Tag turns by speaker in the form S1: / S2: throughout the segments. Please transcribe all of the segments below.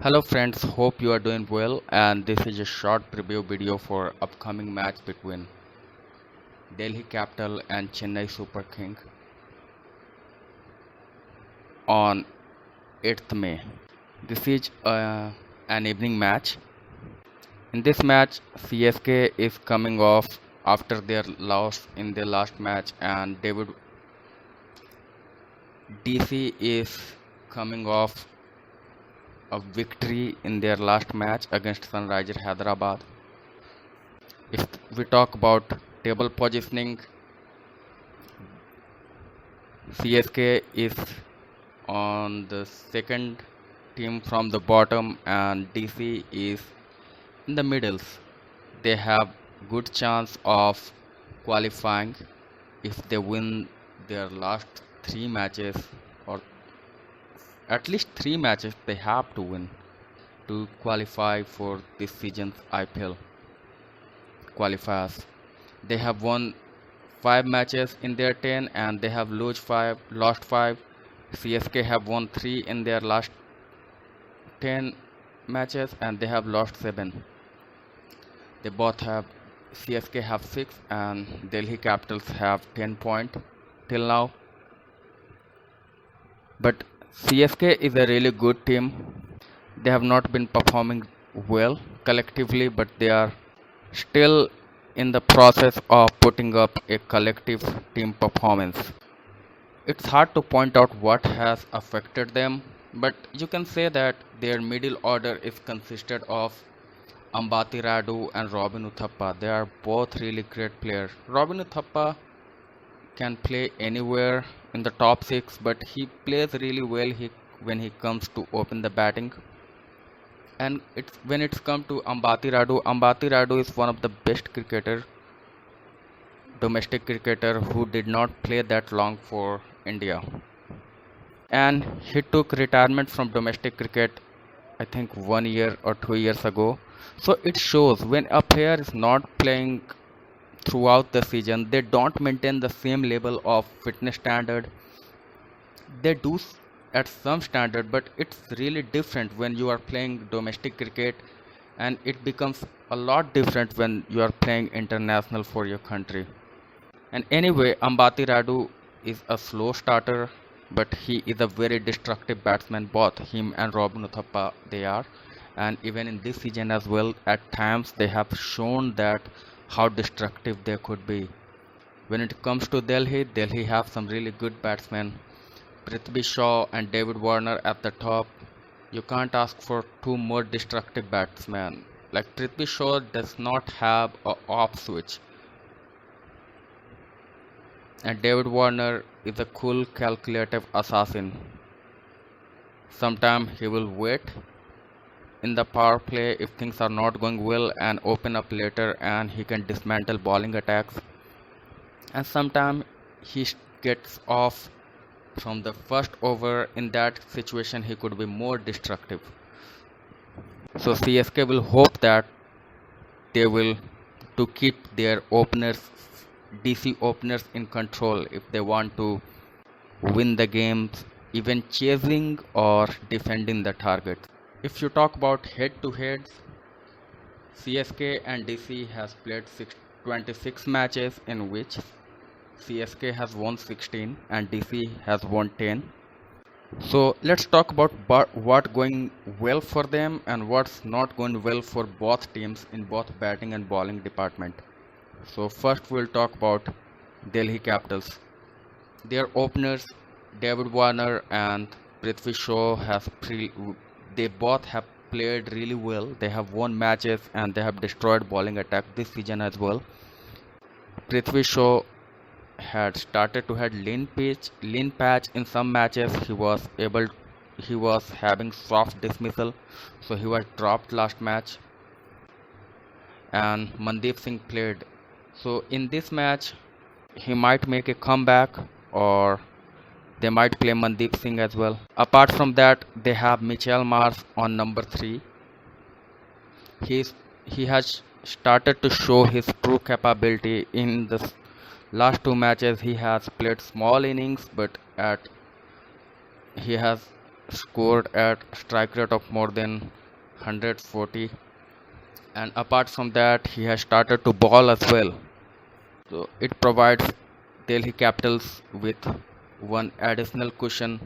S1: Hello friends, hope you are doing well, and this is a short preview video for upcoming match between Delhi Capital and Chennai Super King on 8th May. This is an evening match. In this match, CSK is coming off after their loss in their last match, and DC is coming off a victory in their last match against Sunrisers Hyderabad. If we talk about table positioning, CSK is on the second team from the bottom and DC is in the middles. They have good chance of qualifying if they win their last three matches, or at least three matches they have to win to qualify for this season's IPL qualifiers. They have won 5 matches in their 10 and they have lost 5. CSK have won 3 in their last 10 matches and they have lost 7. They both have CSK have 6 and Delhi Capitals have 10 points till now. But CSK is a really good team. They have not been performing well collectively, but they are still in the process of putting up a collective team performance. It's hard to point out what has affected them, but you can say that their middle order is consisted of Ambati Radu and Robin Uthappa. They are both really great players. Robin Uthappa can play anywhere in the top 6, but he plays really well when he comes to open the batting. And when it's come to Ambati Radu is one of the best domestic cricketer who did not play that long for India. And he took retirement from domestic cricket, I think 1 year or 2 years ago. So it shows when a player is not playing throughout the season, they don't maintain the same level of fitness standard. They do at some standard, but it's really different when you are playing domestic cricket, and it becomes a lot different when you are playing international for your country. And anyway, Ambati Radu is a slow starter, but he is a very destructive batsman. Both him and Robin Uthappa they are, and even in this season as well, at times they have shown that how destructive they could be. When it comes to Delhi have some really good batsmen. Prithvi Shaw and David Warner at the top. You can't ask for two more destructive batsmen. Like Prithvi Shaw does not have a off switch. And David Warner is a cool, calculative assassin. Sometimes he will wait in the power play if things are not going well and open up later, and he can dismantle bowling attacks. And sometimes he gets off from the first over. In that situation he could be more destructive. So CSK will hope that they will to keep their DC openers in control if they want to win the games, even chasing or defending the target. If you talk about head to heads, CSK and DC has played 26 matches in which CSK has won 16 and DC has won 10. So let's talk about what going well for them and what's not going well for both teams in both batting and bowling department. So first we'll talk about Delhi Capitals. Their openers David Warner and Prithvi Shaw they both have played really well. They have won matches and they have destroyed bowling attack this season as well. Prithvi Shaw had started to had lean patch in some matches. He was having soft dismissal, so he was dropped last match. And Mandeep Singh played. So in this match, he might make a comeback, or they might play Mandeep Singh as well. Apart from that, they have Mitchell Marsh on number 3. He has started to show his true capability in the last 2 matches. He has played small innings, but he has scored at strike rate of more than 140, and apart from that he has started to ball as well. So it provides Delhi Capitals with one additional cushion,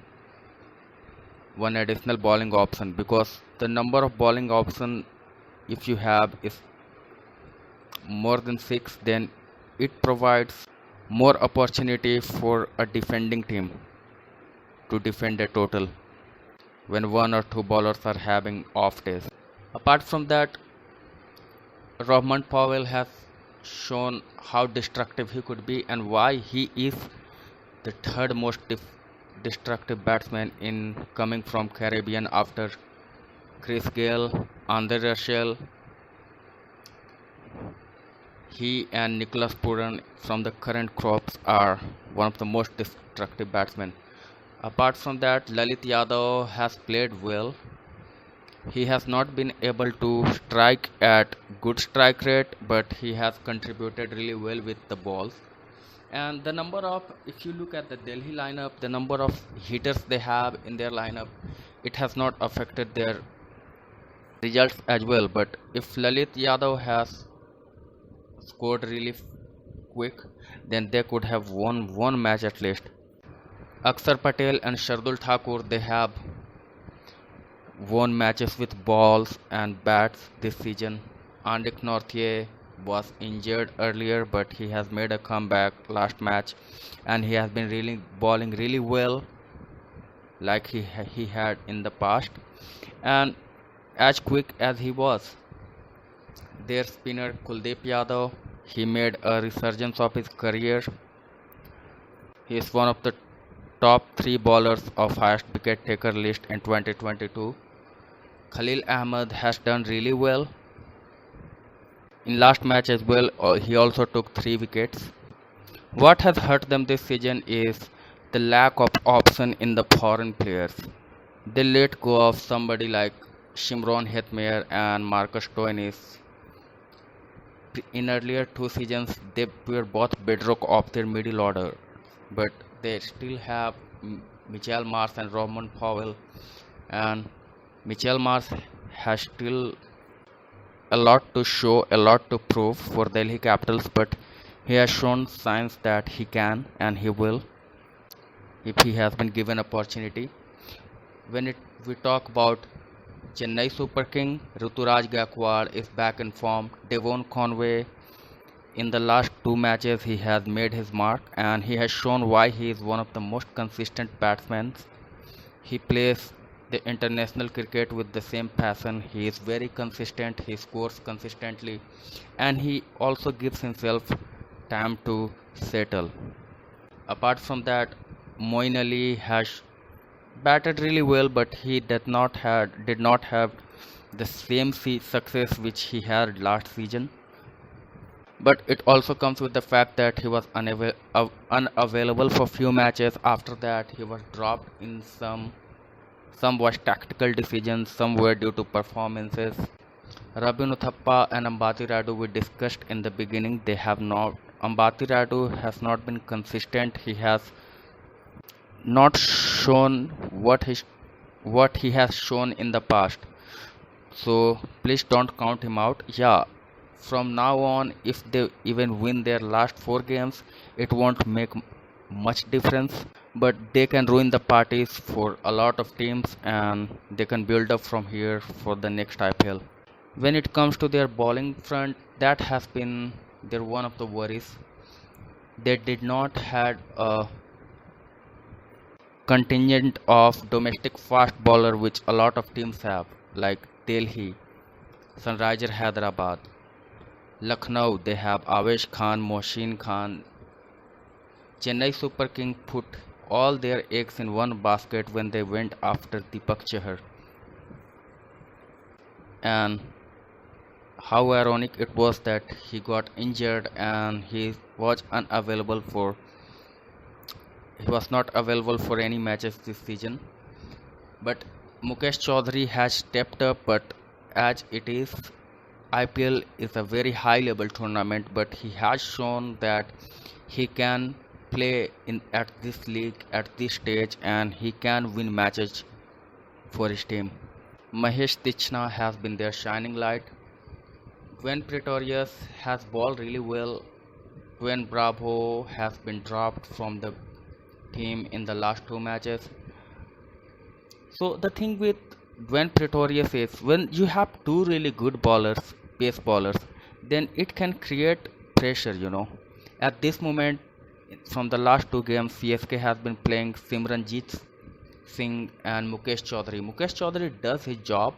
S1: one additional bowling option, because the number of bowling option if you have is more than 6, then it provides more opportunity for a defending team to defend a total when one or two bowlers are having off days. Apart from that, Rahman Powell has shown how destructive he could be and why he is the third most destructive batsman in coming from Caribbean after Chris Gale, Andre Russell. He and Nicholas Puran from the current crops are one of the most destructive batsmen. Apart from that, Lalit Yadav has played well. He has not been able to strike at good strike rate, but he has contributed really well with the balls. And the number of, if you look at the Delhi lineup, the number of hitters they have in their lineup, it has not affected their results as well. But if Lalit Yadav has scored really quick, then they could have won one match at least. Akshar Patel and Shardul Thakur, they have won matches with balls and bats this season. Andik Nortje was injured earlier, but he has made a comeback last match, and he has been really bowling really well, like he had in the past, and as quick as he was. Their spinner Kuldeep Yadav, he made a resurgence of his career. He is one of the top 3 bowlers of highest wicket taker list in 2022. Khalil Ahmed has done really well. In last match as well, he also took 3 wickets. What has hurt them this season is the lack of option in the foreign players. They let go of somebody like Shimron Hetmyer and Marcus Stoinis. In earlier 2 seasons, they were both bedrock of their middle order, but they still have Mitchell Marsh and Rahman Powell, and Mitchell Marsh has still a lot to show, a lot to prove for Delhi Capitals, but he has shown signs that he can and he will if he has been given opportunity. We talk about Chennai Super King, Ruturaj Gaikwad is back in form. Devon Conway, in the last 2 matches he has made his mark, and he has shown why he is one of the most consistent batsmen. He plays the international cricket with the same passion. He is very consistent, he scores consistently, and he also gives himself time to settle. Apart from that, Moeen Ali has batted really well, but he did not have the same success which he had last season. But it also comes with the fact that he was unavailable for few matches. After that, he was dropped in some was tactical decisions, some were due to performances. Ravi Uthappa and Ambati Radu, we discussed in the beginning, they have not. Ambati Radu has not been consistent. He has not shown what he has shown in the past. So please don't count him out. Yeah, from now on, if they even win their last 4 games, it won't make much difference, but they can ruin the parties for a lot of teams, and they can build up from here for the next IPL. When it comes to their bowling front, that has been their one of the worries. They did not had a contingent of domestic fast bowler which a lot of teams have, like Delhi, Sunrisers Hyderabad, Lucknow, they have Avesh Khan, Mohsin Khan. Chennai Super King put all their eggs in one basket when they went after Deepak Chahar. And how ironic it was that he got injured and he was not available for any matches this season. But Mukesh Chaudhary has stepped up, but as it is, IPL is a very high level tournament, but he has shown that he can play at this league at this stage, and he can win matches for his team. Mahesh Tichna has been their shining light. Gwen Pretorius has bowled really well. Gwen Bravo has been dropped from the team in the last two matches. So the thing with Gwen Pretorius is when you have two really good bowlers, pace bowlers, then it can create pressure. At this moment, from the last two games, CSK has been playing Simranjeet Singh and Mukesh Chaudhary. Mukesh Chaudhary does his job,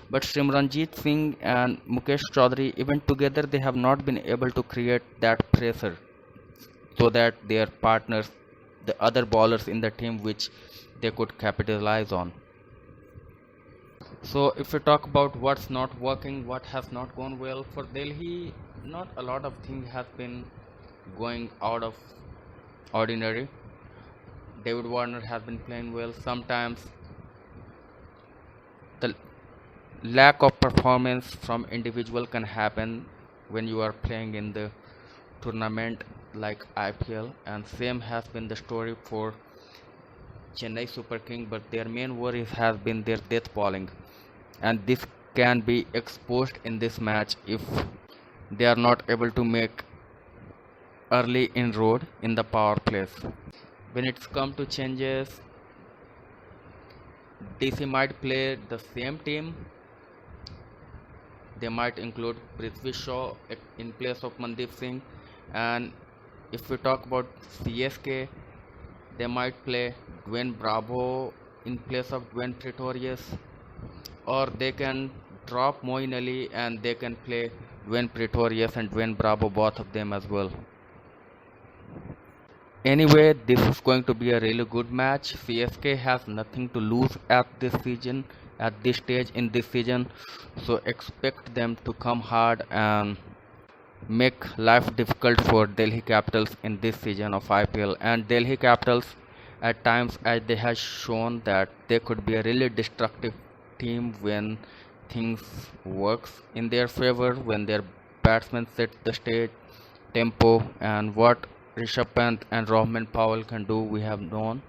S1: but Simranjeet Singh and Mukesh Chaudhary, even together, they have not been able to create that pressure so that their partners, the other bowlers in the team, which they could capitalize on. So if we talk about what's not working, what has not gone well for Delhi, not a lot of things have been going out of ordinary. David Warner has been playing well. Sometimes the lack of performance from individual can happen when you are playing in the tournament like IPL, and same has been the story for Chennai Super King, but their main worry has been their death bowling, and this can be exposed in this match if they are not able to make early inroad in the power plays. When it's come to changes, DC might play the same team. They might include Prithvi Shaw in place of Mandeep Singh, and if we talk about CSK, they might play Dwayne Bravo in place of Dwayne Pretorius, or they can drop Moeen Ali and they can play Dwayne Pretorius and Dwayne Bravo, both of them as well. Anyway, this is going to be a really good match. CSK has nothing to lose at this season, at this stage in this season, so expect them to come hard and make life difficult for Delhi Capitals in this season of IPL. And Delhi Capitals, at times, as they have shown that they could be a really destructive team when things works in their favor, when their batsmen set the stage, tempo, and what Rishabh Pant and Rahman Powell can do, we have known.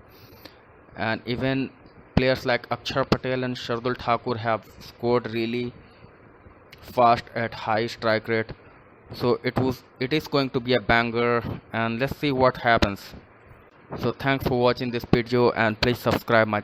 S1: And even players like Akshar Patel and Shardul Thakur have scored really fast at high strike rate. So it is going to be a banger, and let's see what happens. So thanks for watching this video, and please subscribe my